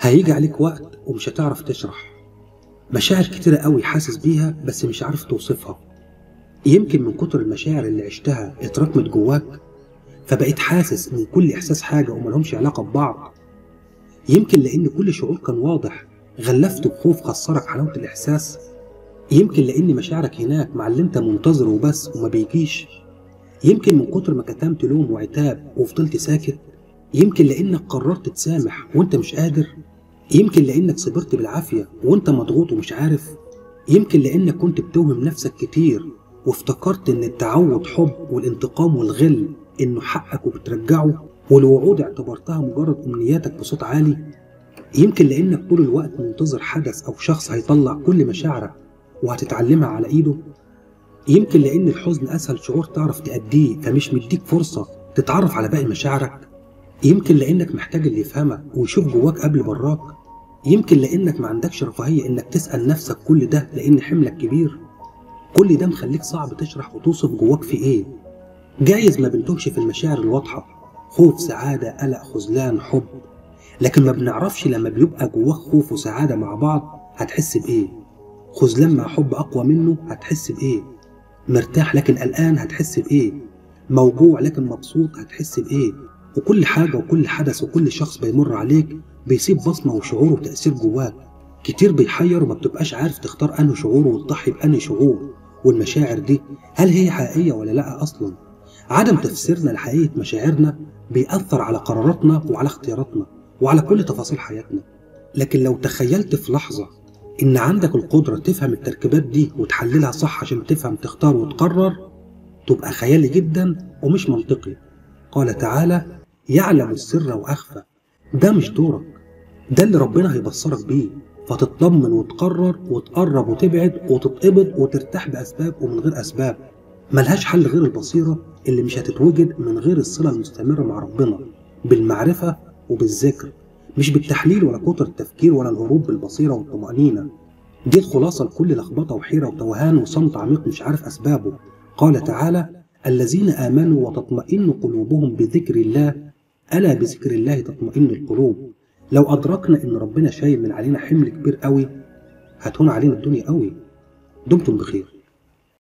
هيجي عليك وقت ومش هتعرف تشرح مشاعر كتيرة قوي حاسس بيها بس مش عارف توصفها. يمكن من كتر المشاعر اللي عشتها اتراكمت جواك فبقيت حاسس ان كل احساس حاجة وملهمش علاقة ببعض. يمكن لان كل شعور كان واضح غلفته بخوف خسرك حلاوة الاحساس. يمكن لان مشاعرك هناك مع اللي انت منتظره وبس وما بيجيش. يمكن من كتر ما كتمت لوم وعتاب وفضلت ساكت. يمكن لانك قررت تسامح وانت مش قادر. يمكن لانك صبرت بالعافية وانت مضغوط ومش عارف. يمكن لانك كنت بتوهم نفسك كتير وافتكرت ان التعود حب والانتقام والغل انه حقك وبترجعه، والوعود اعتبرتها مجرد امنياتك بصوت عالي. يمكن لانك طول الوقت منتظر حدث او شخص هيطلع كل مشاعرك وهتتعلمها على ايده. يمكن لان الحزن اسهل شعور تعرف تأديه فمش مديك فرصة تتعرف على باقي مشاعرك. يمكن لانك محتاج اللي يفهمك ويشوف جواك قبل براك. يمكن لانك ما عندكش رفاهية انك تسأل نفسك كل ده لان حملك كبير. كل ده مخليك صعب تشرح وتوصف جواك في ايه. جايز ما بنتوهش في المشاعر الواضحة، خوف سعادة قلق خذلان حب، لكن ما بنعرفش لما بيبقى جواك خوف وسعادة مع بعض هتحس بايه، خذلان مع حب اقوى منه هتحس بايه، مرتاح لكن قلقان هتحس بايه، موجوع لكن مبسوط هتحس بايه. وكل حاجة وكل حدث وكل شخص بيمر عليك بيسيب بصمة وشعور وتأثير جواك كتير بيحير وما بتبقاش عارف تختار انه شعور وتضحي بأنهي شعور. والمشاعر دي هل هي حقيقية ولا لا اصلا؟ عدم تفسيرنا لحقيقة مشاعرنا بيأثر على قراراتنا وعلى اختياراتنا وعلى كل تفاصيل حياتنا. لكن لو تخيلت في لحظة ان عندك القدرة تفهم التركيبات دي وتحللها صح عشان تفهم تختار وتقرر، تبقى خيالي جدا ومش منطقي. قال تعالى: يعلم السر وأخفى. ده مش دورك، ده اللي ربنا هيبصرك بيه، فتطمن وتقرر وتقرب وتبعد وتتقبض وترتاح بأسباب ومن غير أسباب. ملهاش حل غير البصيرة اللي مش هتتوجد من غير الصلة المستمرة مع ربنا بالمعرفة وبالذكر، مش بالتحليل ولا كتر التفكير ولا الهروب بالبصيرة والطمأنينة. دي الخلاصة لكل لخبطة وحيرة وتوهان وصمت عميق مش عارف أسبابه. قال تعالى: الذين آمنوا وتطمئن قلوبهم بذكر الله، ألا بذكر الله تطمئن القلوب. لو أدركنا إن ربنا شايل من علينا حمل كبير قوي هتهون علينا الدنيا قوي. دمتم بخير.